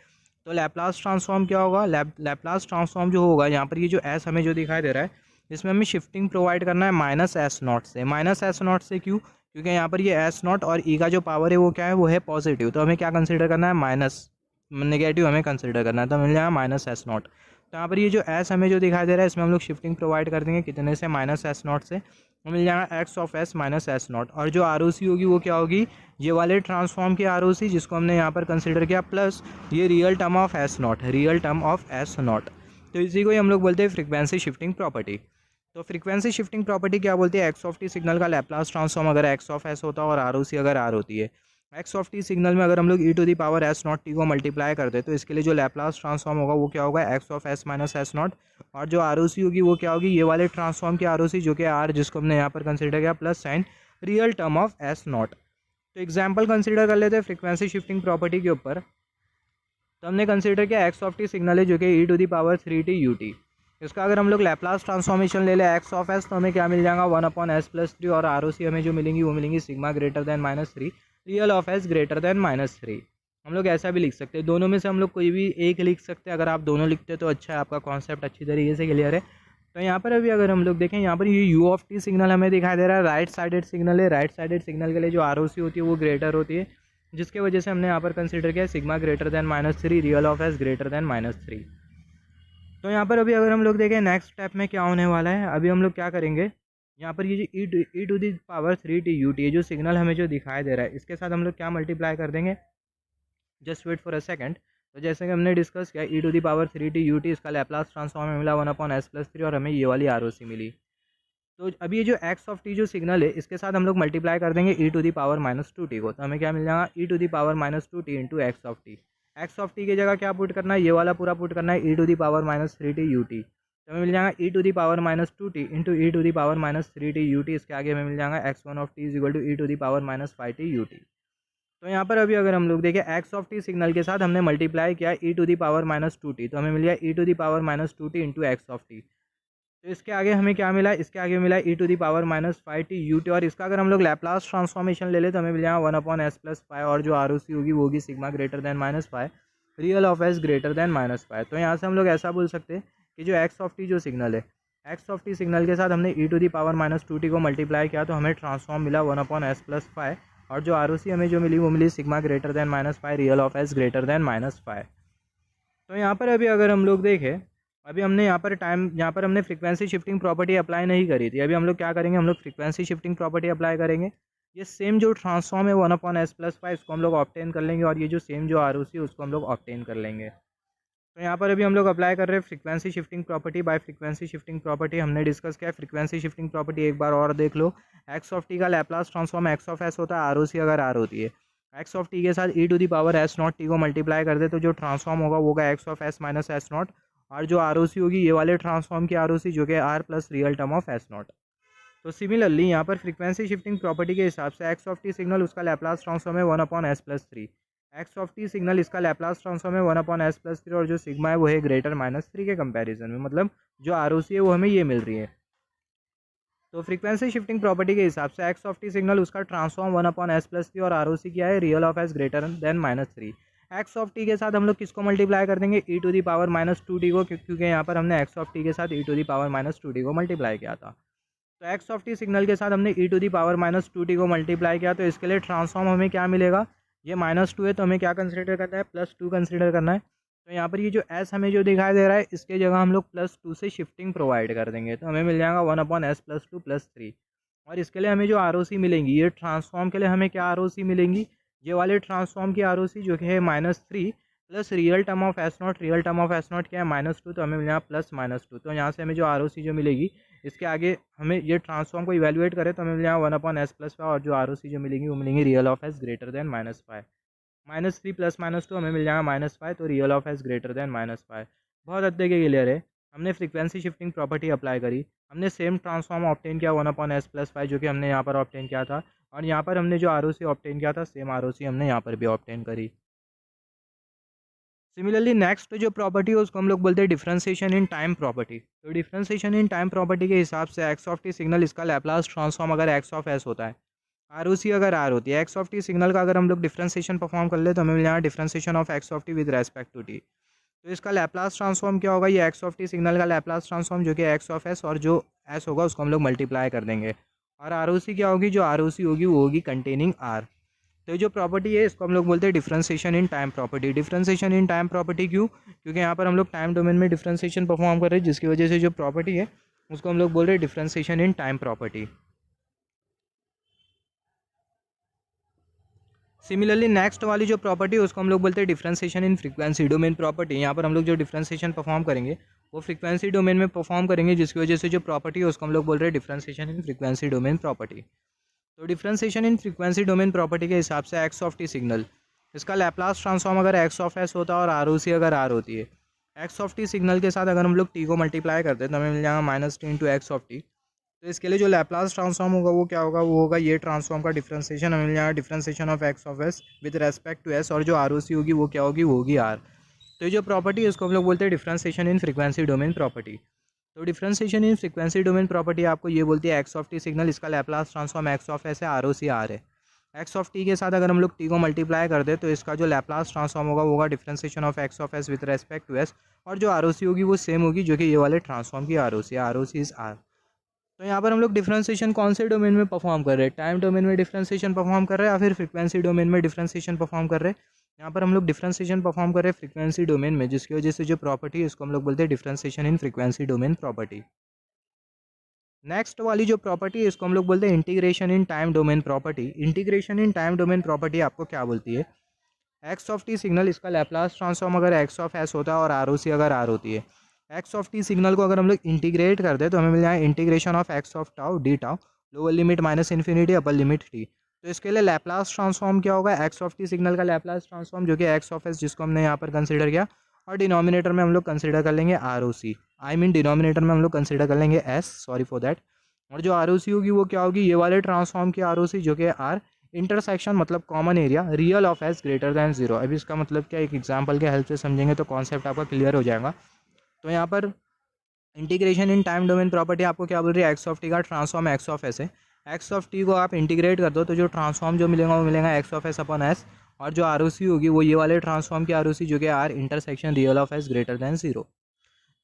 तो लैप्लास ट्रांसफॉर्म क्या होगा, लैप्लास ट्रांसफॉर्म जो होगा, यहाँ पर ये जो s हमें जो दिखाई दे रहा है इसमें हमें शिफ्टिंग प्रोवाइड करना है -s0 से। -s0 से क्यों, क्योंकि यहाँ पर ये s0 और e का जो पावर है वो क्या है, वो है पॉजिटिव। तो हमें क्या कंसिडर करना है, नेगेटिव हमें कंसिडर करना है। तो मिल जाएगा -s0। तो यहाँ पर ये जो s हमें जो दिखाई दे रहा है इसमें हम लोग शिफ्टिंग प्रोवाइड कर देंगे कितने से, -s0 से। तो मिल जाएगा एक्स ऑफ एस -s0। और जो आर होगी वो क्या होगी, ये वाले ट्रांसफॉर्म की आर जिसको हमने यहाँ पर कंसिडर किया, प्लस ये real term of s0, real term of s0। तो इसी को ही हम लोग बोलते हैं फ्रीक्वेंसी शिफ्टिंग प्रॉपर्टी। तो फ्रीक्वेंसी शिफ्टिंग प्रॉपर्टी क्या बोलती है, एक्स ऑफ टी सिग्नल का लैप्लास ट्रांसफॉर्म अगर एक्स ऑफ एस होता है और आर अगर आर होती है, एक्स ऑफ टी सिग्नल में अगर हम लोग e to the power s naught t को मल्टीप्लाई करते हैं तो इसके लिए जो लैप्लास ट्रांसफॉर्म होगा वो क्या होगा, x of s minus s naught, और जो आर ओ सी होगी वो क्या होगी, ये वाले ट्रांसफॉर्म की आर ओ सी जो कि आर जिसको हमने यहाँ पर कंसिडर किया plus sign real term of s nought. तो एग्जाम्पल कंसिडर कर लेते हैं फ्रीक्वेंसी शिफ्टिंग प्रॉपर्टी के ऊपर। तो हमने कंसिडर किया एक्स ऑफ टी सिग्नल है जो कि e to the power 3t u t. इसका अगर हम लोग लैप्लास ट्रांसफॉर्मेशन ले लें एक्स ऑफ एस तो हमें क्या मिल जाएगा 1/s+3, और आर ओ सी हमें जो मिलेंगी वो मिलेंगी sigma greater then -3 real of s greater then -3। हम लोग ऐसा भी लिख सकते हैं, दोनों में से हम लोग कोई भी एक लिख सकते हैं। अगर आप दोनों लिखते हैं तो अच्छा है, आपका कॉन्सेप्ट अच्छी तरीके से क्लियर है। तो यहाँ पर अभी अगर हम लोग देखें, यहाँ पर ये यू ऑफ टी सिग्नल हमें दिखाई दे रहा है, राइट साइडेड सिग्नल है। राइट साइडेड सिग्नल के लिए जो आर ओ सी होती है वो ग्रेटर होती है, जिसके वजह से हमने यहाँ पर कंसिडर किया sigma greater then -3 real of s greater then -3। तो यहाँ पर अभी अगर हम लोग देखें नेक्स्ट स्टेप में क्या होने वाला है, अभी हम लोग क्या करेंगे, यहाँ पर ये जो e to the power 3t u t जो सिग्नल हमें जो दिखाई दे रहा है इसके साथ हम लोग क्या मल्टीप्लाई कर देंगे, just wait for a second. तो जैसे कि हमने डिस्कस किया e to the power 3t u t इसका लैप्लास ट्रांसफॉर्म में मिला 1/s+3 और हमें ये वाली आर ओ सी मिली। तो अभी ये जो एक्स ऑफ टी जो सिग्नल है इसके साथ हम लोग मल्टीप्लाई कर देंगे e to the power -2t को, तो हमें क्या मिल जाएगा e to the power -2t into x of t. X of t की जगह क्या पुट करना है, ये वाला पूरा पुट करना है e to the power -3t u t. तो हमें मिल जाएगा e to the power -2t into e to the power -3t u t. इसके आगे हमें मिल जाएगा x1 of t is equal to e to the power -5t u t. तो यहाँ पर अभी अगर हम लोग देखें एक्स ऑफ टी सिग्नल के साथ हमने मल्टीप्लाई किया e to the power -2t, तो हमें मिल गया e to the power -2t into x of t. तो इसके आगे हमें क्या मिला, इसके आगे मिला e to the power -5t u t, और इसका अगर हम लोग लैप्लास ट्रांसफॉर्मेशन ले ले तो हमें मिल जाएगा 1/s+5, और जो आर ओ सी होगी वो होगी sigma greater than -5 real of s greater than -5। तो यहाँ से हम लोग ऐसा बोल सकते हैं कि जो एक्स ऑफ टी जो सिग्नल है, एक्स ऑफ टी सिग्नल के साथ हमने ई टू दी पावर -2t को मल्टीप्लाई किया तो हमें ट्रांसफॉर्म मिला 1/s+5, और जो आर ओ सी हमें जो मिली वो मिली sigma greater than -5 real of s greater than -5। तो यहाँ पर अभी अगर हम लोग देखें, अभी हमने यहाँ पर हमने फ्रीक्वेंसी शिफ्टिंग प्रॉपर्टी अप्लाई नहीं करी थी। अभी हम लोग क्या करेंगे, हम लोग फ्रीक्वेंसी शिफ्टिंग प्रॉपर्टी अप्लाई करेंगे। ये सेम जो ट्रांसफॉर्म है 1/s+5 इसको हम लोग ऑब्टेन कर लेंगे, और ये जो सेम जो आर ओ सी है उसको हम लोग ऑब्टेन कर लेंगे। तो यहाँ पर अभी हम लोग अप्लाई कर रहे हैं frequency shifting property bye frequency shifting property. हमने डिस्कस किया फ्रीक्वेंसी शिफ्टिंग प्रॉपर्टी एक बार और देख लो। एक्स ऑफ टी का Laplace transform x of s होता है, आर ओ सी अगर आर होती है। एक्स ऑफ टी के साथ e to the power s naught t को मल्टीप्लाई कर दे तो जो ट्रांसफॉर्म होगा वो होगा x of s minus s naught, और जो आर ओ सी होगी ये वाले ट्रांसफॉर्म की आर ओ सी जो कि R plus real term of s nought. तो सिमिलरली यहाँ पर फ्रीक्वेंसी शिफ्टिंग प्रॉपर्टी के हिसाब से एक्स ऑफ टी सिग्नल उसका लैप्लास ट्रांसफॉर्म है 1/s+3। X of t signal इसका लैप्लास ट्रांसफॉर्म है 1/s+3, और जो सिग्मा है वो है ग्रेटर -3 के कंपैरिजन में, मतलब जो आर ओ सी है वो हमें ये मिल रही है। तो फ्रीक्वेंसी शिफ्टिंग प्रॉपर्टी के हिसाब से एक्स ऑफ टी सिग्नल उसका ट्रांसफॉर्म 1/s+3 और आर ओ सी क्या है real of s greater than -3। X of t के साथ हम लोग किसको मल्टीप्लाई कर देंगे, e to the power -2t को, क्योंकि यहाँ पर हमने एक्स ऑफ टी के साथ e to the power -2t को मल्टीप्लाई किया था। तो एक्स ऑफ टी सिग्नल के साथ हमने ई टू दी पावर -2t को मल्टीप्लाई किया, तो इसके लिए ट्रांसफॉर्म हमें क्या मिलेगा, ये -2 है तो हमें क्या कंसिडर करना है, +2 कंसिडर करना है। तो यहाँ पर ये जो एस हमें जो दिखाई दे रहा है इसके जगह हम लोग +2 से शिफ्टिंग प्रोवाइड कर देंगे, तो हमें मिल जाएगा 1/s+2 +3। और इसके लिए हमें जो आर ओ सी मिलेंगी, ये ट्रांसफॉर्म के लिए हमें क्या आर ओ सी मिलेंगी, ये वाले ट्रांसफॉर्म की आर ओ सी जो कि है -3 plus real term of s not. Real term of s not क्या है -2, तो हमें मिल जाएगा +-2। तो यहाँ से हमें जो आर ओ सी जो मिलेगी इसके आगे हमें ये ट्रांसफॉर्म को इवेल्युएट करें तो हमें मिल जाएगा 1/s+5, और जो आर ओ सी जो मिलेंगी वो मिलेंगी real of s greater than -5। -3 + -2 हमें मिल जाएगा -5, तो real of s greater than -5। बहुत हद तक क्लियर है। हमने फ्रीक्वेंसी शिफ्टिंग प्रॉपर्टी अप्लाई करी, हमने सेम ट्रांसफॉर्म ऑब्टेन किया 1/s+5 जो कि हमने यहाँ पर ऑब्टेन किया था, और यहाँ पर हमने जो आर ओ सी ऑब्टेन किया था सेम आर ओ सी हमने यहाँ पर भी ऑब्टेन करी। सिमिलरली नेक्स्ट जो प्रॉपर्टी है उसको हम लोग बोलते हैं डिफरेंशिएशन इन टाइम प्रॉपर्टी। तो डिफरेंशिएशन इन टाइम प्रॉपर्टी के हिसाब से एक्स ऑफ टी सिग्नल इसका लैप्लास ट्रांसफॉर्म अगर एक्स ऑफ एस होता है, आर ओ सी अगर आर होती है, एक्स ऑफ टी सिग्नल का अगर हम लोग डिफरेंशिएशन परफॉर्म कर ले तो हमें मिल जाएगा differentiation of x of t with respect to t. तो इसका लैप्लास ट्रांसफॉर्म क्या होगा, ये एक्स ऑफ टी सिग्नल का लैप्लास ट्रांसफॉर्म जो कि एक्स ऑफ एस, और जो एस होगा उसको हम लोग मल्टीप्लाई कर देंगे, और आर ओ सी क्या होगी, जो आर ओ सी होगी वो होगी कंटेनिंग आर। तो ये जो प्रॉपर्टी है इसको हम लोग बोलते हैं differentiation in time property. Differentiation in time property क्यों, क्योंकि यहाँ पर हम लोग टाइम डोमेन में डिफरेंशिएशन परफॉर्म कर रहे हैं, जिसकी वजह से जो प्रॉपर्टी है उसको हम लोग बोल रहे हैं differentiation in time property. Similarly next वाली जो प्रॉपर्टी है उसको हम लोग बोलते हैं differentiation in frequency domain property. यहाँ पर हम लोग जो डिफरेंशिएशन परफॉर्म करेंगे वो फ्रीक्वेंसी डोमेन में परफॉर्म करेंगे, जिसकी वजह से जो प्रॉपर्टी है उसको हम लोग बोल रहे हैं differentiation in frequency domain property. तो differentiation in frequency domain property के हिसाब से एक्स ऑफ टी सिग्नल, इसका लैप्लास ट्रांसफॉर्म अगर एक्स ऑफ एस होता है और आर ओ सी अगर आर होती है, एक्स ऑफ टी सिग्नल के साथ अगर हम लोग टी को मल्टीप्लाई करते हैं तो हमें मिल जाएगा minus T into x of t. तो इसके लिए जो लैप्लास ट्रांसफॉर्म होगा वो क्या होगा, वो होगा ये ट्रांसफॉर्म का डिफरेंशिएशन, हमें मिल जाएगा differentiation of x of s with respect to s, और जो आर ओ सी होगी वो क्या होगी, वो होगी आर। तो ये जो प्रॉपर्टी है इसको हम लोग बोलते हैं differentiation in frequency domain property. तो differentiation in frequency domain property आपको ये बोलती है एक्स ऑफ टी सिग्नल, इसका Laplace transform x of s है, आर ओ सी आर है। एक्स ऑफ टी के साथ अगर हम लोग टी को मल्टीप्लाई कर दे तो इसका जो लैप्लास ट्रांसफॉर्म होगा वो होगा differentiation of x of s with respect to s, और जो आर ओ सी होगी वो सेम होगी जो कि ये वाले ट्रांसफॉर्म की R O C is R. तो यहाँ पर हम लोग डिफरेंशिएशन कौन से डोमेन में परफॉर्म कर रहे हैं, टाइम डोमेन में डिफरेंशिएशन परफॉर्म कर रहे हैं या फिर फ्रीक्वेंसी डोमेन में डिफरेंशिएशन परफॉर्म कर रहे हैं। यहाँ पर हम लोग डिफरेंशिएशन परफॉर्म कर रहे हैं फ्रीक्वेंसी डोमेन में, जिसकी वजह से जो प्रॉपर्टी है इसको हम लोग बोलते हैं differentiation in frequency domain property. Next वाली जो प्रॉपर्टी है इसको हम लोग बोलते हैं integration in time domain property. Integration in time domain property आपको क्या बोलती है, एक्स ऑफ टी सिग्नल, इसका लैप्लास ट्रांसफॉर्म अगर एक्स ऑफ एस होता है और आर ओ सी अगर आर होती है, एक्स ऑफ टी सिग्नल को अगर हम लोग इंटीग्रेट कर दे तो हमें मिल जाए integration of x of tau d tau, lower limit minus infinity upper limit t. तो इसके लिए लैप्लास ट्रांसफॉर्म क्या होगा, एक्स ऑफ टी सिग्नल का लैप्लास ट्रांसफॉर्म जो कि एक्स ऑफ एस जिसको हमने यहाँ पर कंसिडर किया, और डिनोमिनेटर में हम लोग कंसिडर कर लेंगे R O C, I mean denominator में हम लोग कंसिडर कर लेंगे एस, सॉरी फॉर दैट। और जो आर ओ सी होगी वो क्या होगी, ये वाले ट्रांसफॉर्म की आर ओ सी जो कि आर इंटरसेक्शन मतलब common area real of s greater than zero. अभी इसका मतलब क्या, एक एग्जांपल के हेल्प से समझेंगे तो कॉन्सेप्ट आपका क्लियर हो जाएगा। तो यहाँ पर integration in time domain property आपको क्या बोल रही है, एक्स ऑफ टी का ट्रांसफॉर्म एक्स ऑफ एस है, एक्स ऑफ टी को आप इंटीग्रेट कर दो तो जो ट्रांसफॉर्म जो मिलेगा वो मिलेगा x of S upon S, और जो आर ओ सी होगी वो ये वाले ट्रांसफॉर्म की आर ओ सी जो कि R intersection real of s greater than zero.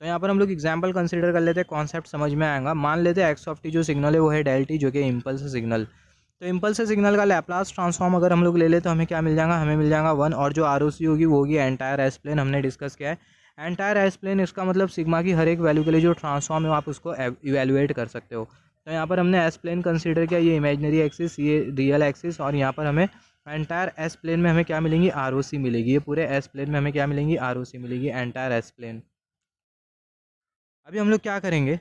तो यहाँ पर हम लोग एग्जांपल कंसीडर कर लेते हैं, कॉन्सेप्ट समझ में आएगा। मान लेते हैं एक्स ऑफ टी जो सिग्नल है वो है डेल टी जो कि इम्पल्स सिग्नल। तो इम्पल्स सिग्नल का लैप्लास ट्रांसफॉर्म अगर हम लोग ले लें तो हमें क्या मिल जाएगा, हमें मिल जाएगा वन, और जो आर ओ सी होगी वो होगी एंटायर एस प्लेन, हमने डिस्कस किया है एंटायर एस प्लेन, इसका मतलब सिग्मा की हर एक वैल्यू के लिए जो ट्रांसफॉर्म है आप उसको इवेल्युएट कर सकते हो। तो यहाँ पर हमने एस प्लेन कंसीडर किया, ये इमेजनरी एक्सिस ये रियल एक्सिस, और यहाँ पर हमें एंटायर एस प्लेन में हमें क्या मिलेंगी, आर ओ सी मिलेगी, ये पूरे एस प्लेन में हमें क्या मिलेंगी, आर ओ सी मिलेगी, एंटायर एस प्लेन। अभी हम लोग क्या करेंगे,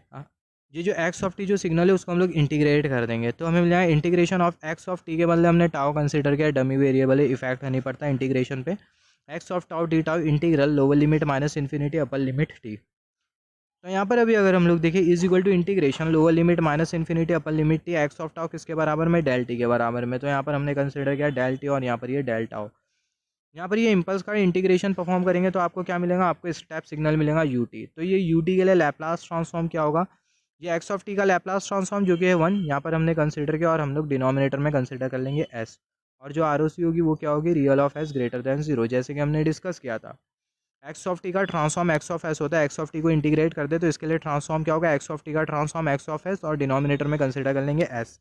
ये जो एक्स ऑफ टी जो सिग्नल है उसको हम लोग इंटीग्रेट कर देंगे, तो हमें मिल जाएगा integration of x of t के बदले हमने टाउ कंसीडर किया, डमी वेरिएबल है, इफेक्ट नहीं पड़ता इंटीग्रेशन पे, x of tau d tau integral lower limit minus infinity upper limit t. तो यहाँ पर अभी अगर हम लोग देखें is equal to integration lower limit minus infinity upper limit t, x of tau किसके बराबर में, डेल टी के बराबर में। तो यहाँ पर हमने कंसीडर किया डेल टी और यहाँ पर ये डेल टाउ। यहाँ पर ये इम्पल्स का इंटीग्रेशन परफॉर्म करेंगे तो आपको क्या मिलेगा, आपको स्टेप सिग्नल मिलेगा यू टी। तो ये यू टी के लिए लैप्लास ट्रांसफॉर्म क्या होगा, ये एक्स ऑफ टी का लैप्लास ट्रांसफॉर्म जो कि है वन, यहाँ पर हमने कंसीडर किया और हम लोग डिनोमिनेटर में कंसीडर कर लेंगे एस, और जो आर ओ सी होगी वो क्या होगी, real of s greater than zero, जैसे कि हमने डिस्कस किया था। एक्स ऑफ टी का ट्रांसफॉर्म एक्स ऑफ एस होता है, एक्स ऑफ टी को इंटीग्रेट कर दे तो इसके लिए ट्रांसफॉर्म क्या होगा, एक्स ऑफ टी का ट्रांसफॉर्म एक्स ऑफ एस, और डिनोमिनेटर में कंसीडर कर लेंगे S.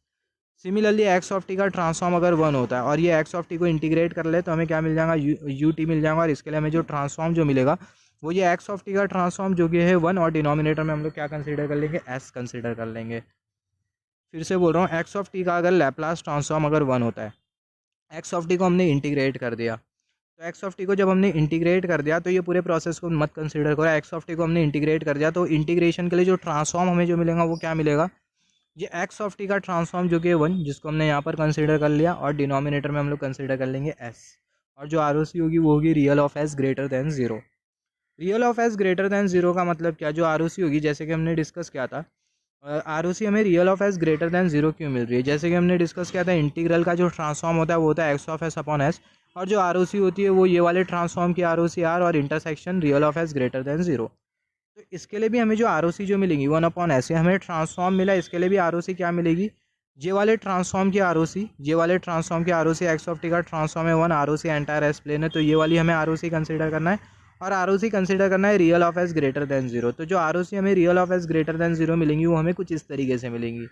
Similarly x of t का ट्रांसफॉर्म अगर वन होता है और ये एक्स ऑफ टी को इंटीग्रेट कर ले तो हमें क्या मिल जाएगा, यू टी मिल जाएगा, और इसके लिए हमें जो ट्रांसफॉर्म जो मिलेगा वो ये एक्स ऑफ टी का ट्रांसफॉर्म जो कि है वन, और डिनोमिनेटर में हम लोग क्या कंसीडर कर लेंगे, एस कंसीडर कर लेंगे। फिर से बोल रहा हूँ, एक्स ऑफ टी का अगर लैप्लास ट्रांसफॉर्म अगर वन होता है, एक्स ऑफ टी को हमने इंटीग्रेट कर दिया, तो एक्स ऑफ टी को जब हमने इंटीग्रेट कर दिया तो ये पूरे प्रोसेस को मत कंसीडर करो, एक्स ऑफ टी को हमने इंटीग्रेट कर दिया तो इंटीग्रेशन के लिए जो ट्रांसफॉर्म हमें जो मिलेगा वो क्या मिलेगा, ये एक्स ऑफ टी का ट्रांसफॉर्म जो कि वन जिसको हमने यहाँ पर कंसीडर कर लिया, और डिनोमिनेटर में हम लोग कंसीडर कर लेंगे एस, और जो आर ओ सी होगी वो होगी real of s greater than zero. Real of s greater than zero का मतलब क्या, जो आर ओ सी होगी जैसे कि हमने डिस्कस किया था, आर ओ सी हमें real of s greater than zero क्यों मिल रही है, जैसे कि हमने डिस्कस किया था इंटीग्रल का जो ट्रांसफॉर्म होता है वो होता है x of S upon S, और जो आर ओ सी होती है वो ये वाले ट्रांसफॉर्म की आर ओ सी आर, और intersection real of s greater than zero. तो इसके लिए भी हमें जो आर ओ सी जो मिलेगी वन अपॉन एस, हमें ट्रांसफॉर्म मिला, इसके लिए भी आर ओ सी क्या मिलेगी, जे वाले ट्रांसफॉर्म की आर ओ सी, जे वाले ट्रांसफॉर्म की R O C, x of t का ट्रांसफॉर्म है one, R O C entire s plane है, तो ये वाली हमें आर ओ सी कंसिडर करना है, और आर ओ सी कंसिडर करना है real of s greater than zero. तो जो आर ओ सी हमें real of s greater than zero मिलेंगी वो हमें कुछ इस तरीके से मिलेंगी,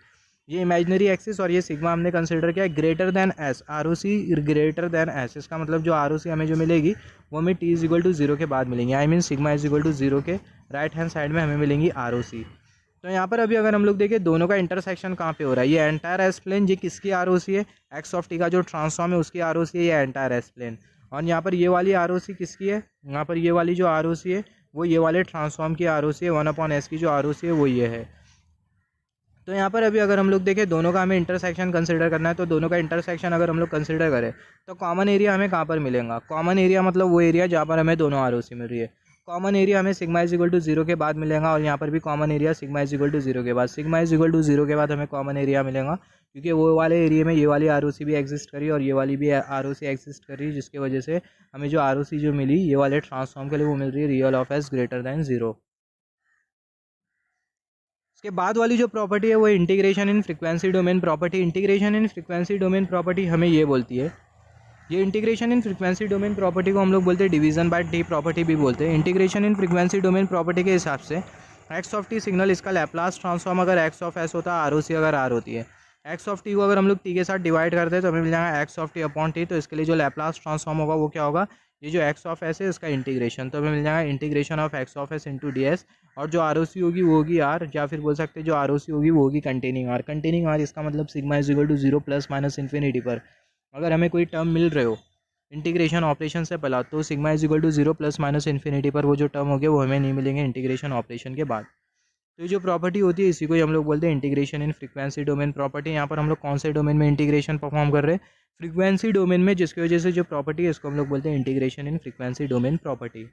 ये इमेजनरी एक्सिस और ये सिग्मा हमने कंसिडर किया greater than s, R O C greater than s, इसका मतलब जो आर ओ सी हमें जो मिलेगी वो हमें t is equal to zero के बाद मिलेंगी, I mean sigma is equal to zero के राइट हैंड साइड में हमें मिलेंगी आर ओ सी। तो यहाँ पर अभी अगर हम लोग देखें दोनों का इंटरसेक्शन कहाँ पे हो रहा है, ये एंटायर एस प्लेन, ये किसकी आर ओ सी है, एक्स ऑफ टी का जो ट्रांसफॉर्म है उसकी आर ओ सी है, ये एंटायर एस प्लेन, और यहाँ पर ये वाली आर ओ सी किसकी है, यहाँ पर ये वाली जो आर ओ सी है वो ये वाले ट्रांसफॉर्म की आर ओ सी है, वन अपॉन एस की जो आर ओ सी है वो ये है। तो यहाँ पर अभी अगर हम लोग देखें दोनों का हमें इंटरसेक्शन कंसिडर करना है, तो दोनों का इंटरसेक्शन अगर हम लोग कंसिडर करें तो कॉमन एरिया हमें कहाँ पर मिलेगा? कॉमन एरिया मतलब वो एरिया जहाँ पर हमें दोनों आरओसी मिल रही है। कॉमन एरिया हमें सिग्मा इज इक्वल टू 0 के बाद मिलेगा, और यहाँ पर भी common area sigma is equal to 0 के बाद। सिग्मा इज इक्वल टू 0 के बाद हमें कॉमन एरिया मिलेगा, क्योंकि वो वाले एरिया में ये वाली आरओसी भी एग्जिस्ट करी और ये वाली भी आरओसी एग्जिस्ट करी, जिसकी वजह से हमें जो आरओसी जो मिली ये वाले ट्रांसफॉर्म के लिए वो मिल रही है real of s greater then 0। इसके बाद वाली जो प्रॉपर्टी है वो integration in frequency domain property. Integration in frequency domain property हमें ये बोलती है, ये integration in frequency domain property को हम लोग बोलते हैं डिवीजन बाय टी प्रॉपर्टी भी बोलते हैं। Integration in frequency domain property के हिसाब से एक्स ऑफ टी सिग्नल इसका लैप्लास ट्रांसफॉर्म अगर एक्स ऑफ एस होता है, आर ओ सी अगर आर होती है, एक्स ऑफ टी को अगर हम लोग टी के साथ डिवाइड करते हैं तो हमें मिल जाएगा x of T upon T. तो इसके लिए जो लैप्लास ट्रांसफॉर्म होगा वो क्या होगा? ये जो एक्स ऑफ एस है इसका इंटीग्रेशन, तो हमें मिल जाएगा integration of x of S into D S, और जो आर ओ सी होगी वो होगी आर, या फिर बोल सकते हैं जो आर ओ सी होगी वो होगी कंटेनिंग आर। कंटेनिंग आर इसका मतलब sigma is equal to 0 plus minus infinity पर अगर हमें कोई टर्म मिल रहे हो इंटीग्रेशन ऑपरेशन से पहला, तो sigma is equal to 0 plus minus infinity पर वो जो टर्म हो गया वो हमें नहीं मिलेंगे इंटीग्रेशन ऑपरेशन के बाद। तो ये जो प्रॉपर्टी होती है इसी को ही हम लोग बोलते हैं integration in frequency domain property. यहाँ पर हम लोग कौन से डोमेन में इंटीग्रेशन परफॉर्म कर रहे हैं? फ्रीक्वेंसी डोमेन में, जिसकी वजह से जो प्रॉपर्टी है इसको हम लोग बोलते हैं integration in frequency domain property.